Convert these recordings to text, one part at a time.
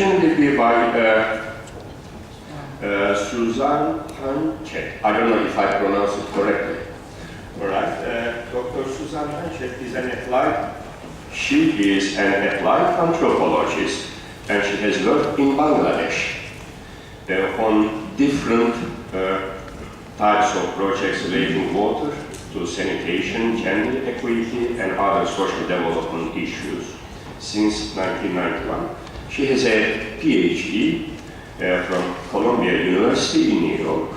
presentation will be by Suzannehanchet. I don't know if I pronounce it correctly. All right. Dr. Suzannehanchet is an applied. She is an applied anthropologist, and she has worked in Bangladesh on different types of projects relating water to sanitation, gender equality, and other social development issues since 1991. She has a PhD from Columbia University in New York,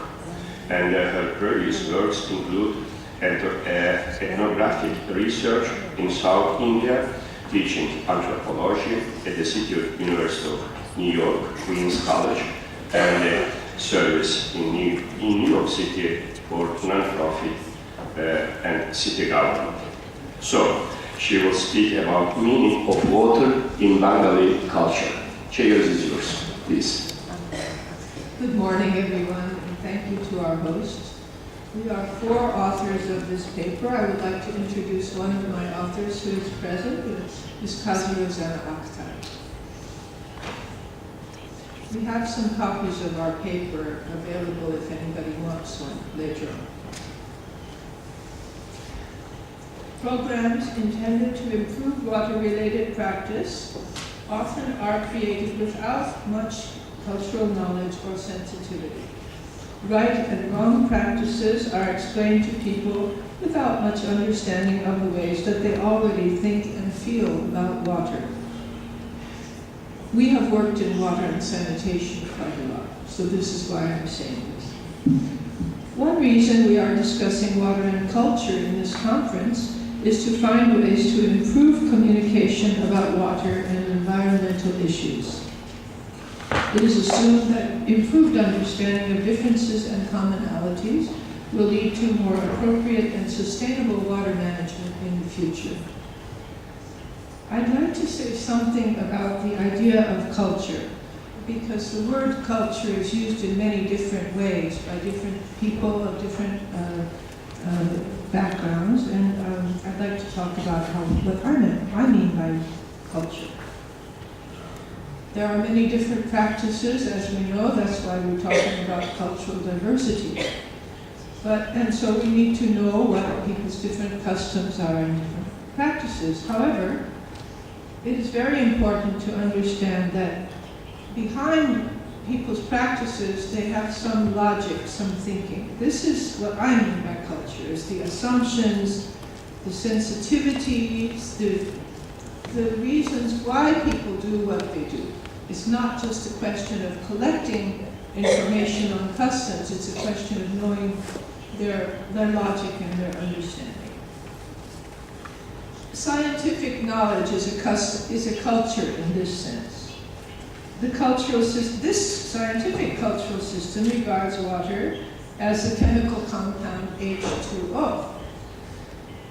and her previous works include ethnographic research in South India, teaching anthropology at the University of New York, Queens College, and service in New York City for non-profit and city government. So, she will speak about meaning of water in Bengali culture. Chair is yours, please. Good morning, everyone, and thank you to our hosts. We are 4 authors of this paper. I would like to introduce one of my authors who is present, Ms. Suzannehanchet1. We have some copies of our paper available if anybody wants one later on. Programs intended to improve water-related practice often are created without much cultural knowledge or sensitivity. Right and wrong practices are explained to people without much understanding of the ways that they already think and feel about water. We have worked in water and sanitation quite a lot, so this is why I'm saying this. One reason we are discussing water and culture in this conference is to find ways to improve communication about water and environmental issues. It is assumed that improved understanding of differences and commonalities will lead to more appropriate and sustainable water management in the future. I'd like to say something about the idea of culture, because the word culture is used in many different ways by different people of different backgrounds, and I'd like to talk about what I mean by culture. There are many different practices, as we know. That's why we're talking about cultural diversity. And so we need to know what people's different customs are and different practices. However, it is very important to understand that behind people's practices, they have some logic, some thinking. This is what I mean by culture, is the assumptions, the sensitivities, the reasons why people do what they do. It's not just a question of collecting information on customs, it's a question of knowing their logic and their understanding. Scientific knowledge is a culture in this sense. This scientific cultural system regards water as the chemical compound H2O.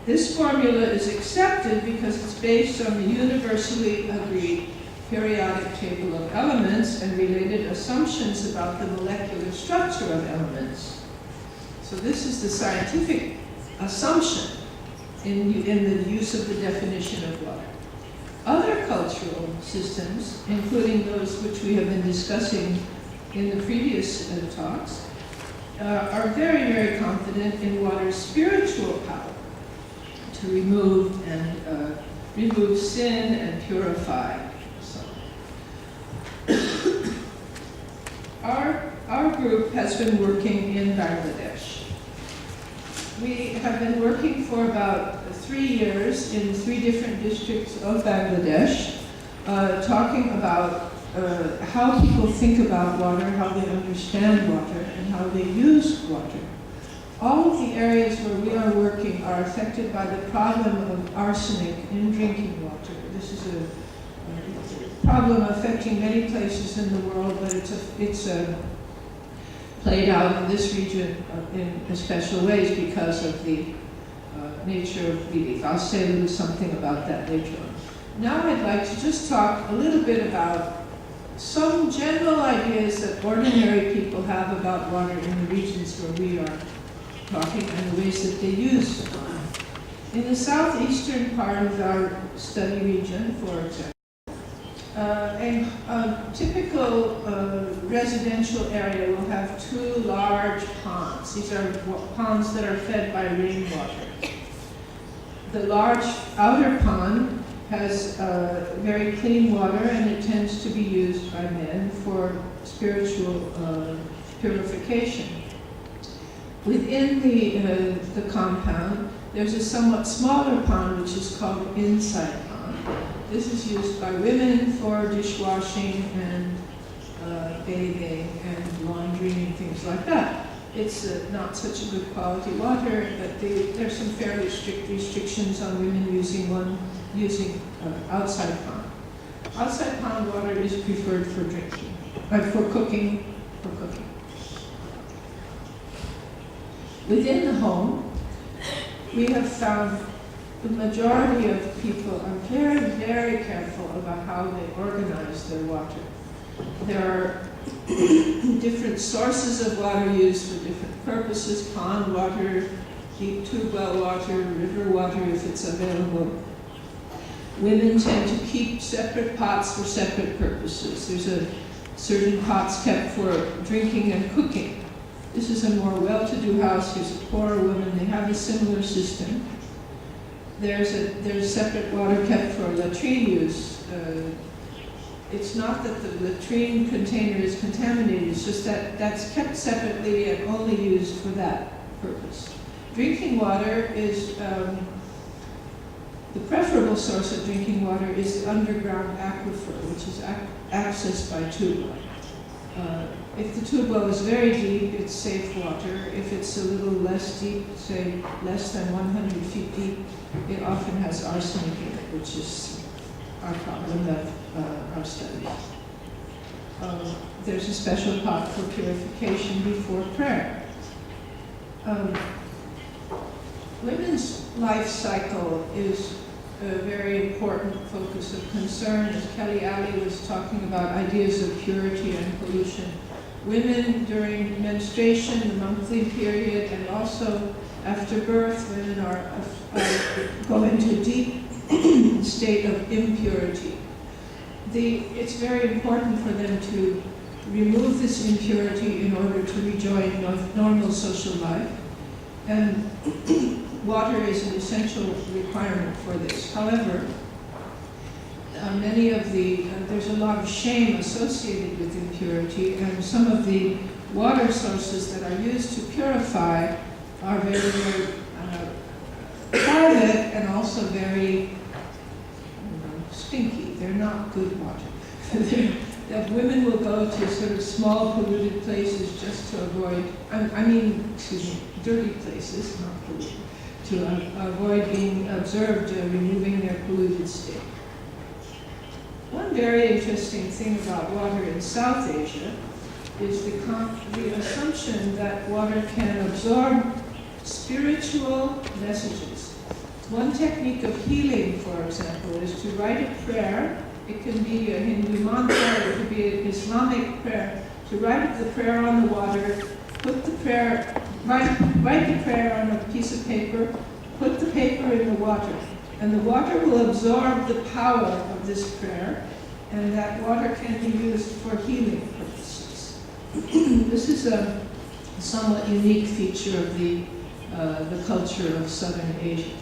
This formula is accepted because it's based on the universally agreed periodic table of elements and related assumptions about the molecular structure of elements. So this is the scientific assumption in the use of the definition of water. Other cultural systems, including those which we have been discussing in the previous talks, are very, very confident in water's spiritual power to remove sin and purify. Our group has been working in Bangladesh. We have been working for about 3 years in 3 different districts of Bangladesh, talking about how people think about water, how they understand water, and how they use water. All of the areas where we are working are affected by the problem of arsenic in drinking water. This is a problem affecting many places in the world, but it's played out in this region in special ways because of the nature of belief. I'll say a little something about that later on. Now I'd like to just talk a little bit about some general ideas that ordinary people have about water in the regions where we are talking and the ways that they use water. In the southeastern part of our study region, for example, A typical residential area will have two large ponds. These are ponds that are fed by rainwater. The large outer pond has very clean water, and it tends to be used by men for spiritual purification. Within the compound, there's a somewhat smaller pond, which is called inside pond. This is used by women for dishwashing and bathing and laundry and things like that. It's not such a good quality water, but there's some fairly strict restrictions on women using outside pond. Outside pond water is preferred for drinking, for cooking. Within the home, we have found the majority of people are very, very careful about how they organize their water. There are different sources of water used for different purposes: pond water, deep tube well water, river water if it's available. Women tend to keep separate pots for separate purposes. There's certain pots kept for drinking and cooking. This is a more well-to-do house. Here's a poorer woman. They have a similar system. There's separate water kept for latrine use. It's not that the latrine container is contaminated, it's just that that's kept separately and only used for that purpose. Drinking water is, the preferable source of drinking water is the underground aquifer, which is accessed by tube well. If the tube well is very deep, it's safe water. If it's a little less deep, say less than 100 feet deep, it often has arsenic in it, which is our problem of our studies. There's a special pot for purification before prayer. Women's life cycle is a very important focus of concern. As Kelly Alley was talking about ideas of purity and pollution, women during menstruation, the monthly period, and also after birth, women go into a deep state of impurity. It's very important for them to remove this impurity in order to rejoin normal social life. And water is an essential requirement for this. However, there's a lot of shame associated with impurity, and some of the water sources that are used to purify are very, very private and also very stinky. They're not good water. That women will go to sort of small polluted places just to avoid, dirty places, not polluted, to avoid being observed removing their polluted state. One very interesting thing about water in South Asia is the assumption that water can absorb spiritual messages. One technique of healing, for example, is to write a prayer. It can be a Hindu mantra, it could be an Islamic prayer. To write the prayer on the water, write the prayer on a piece of paper, put the paper in the water, and the water will absorb the power of this prayer, and that water can be used for healing purposes. This is a somewhat unique feature of the culture of Southern Asia.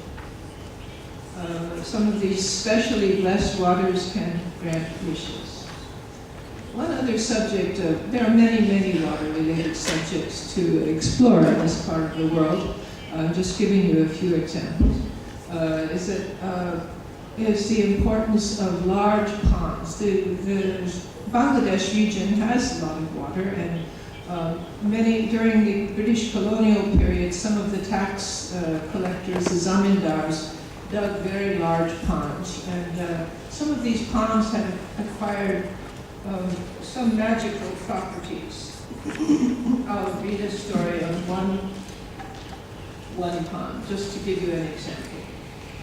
Some of these specially blessed waters can grant wishes. One other subject, there are many, many water-related subjects to explore in this part of the world. Just giving you a few examples. Is the importance of large ponds. The Bangladesh region has a lot of water, and during the British colonial period, some of the tax collectors, the zamindars, dug very large ponds, and some of these ponds have acquired some magical properties. I'll read a story of one pond, just to give you an example.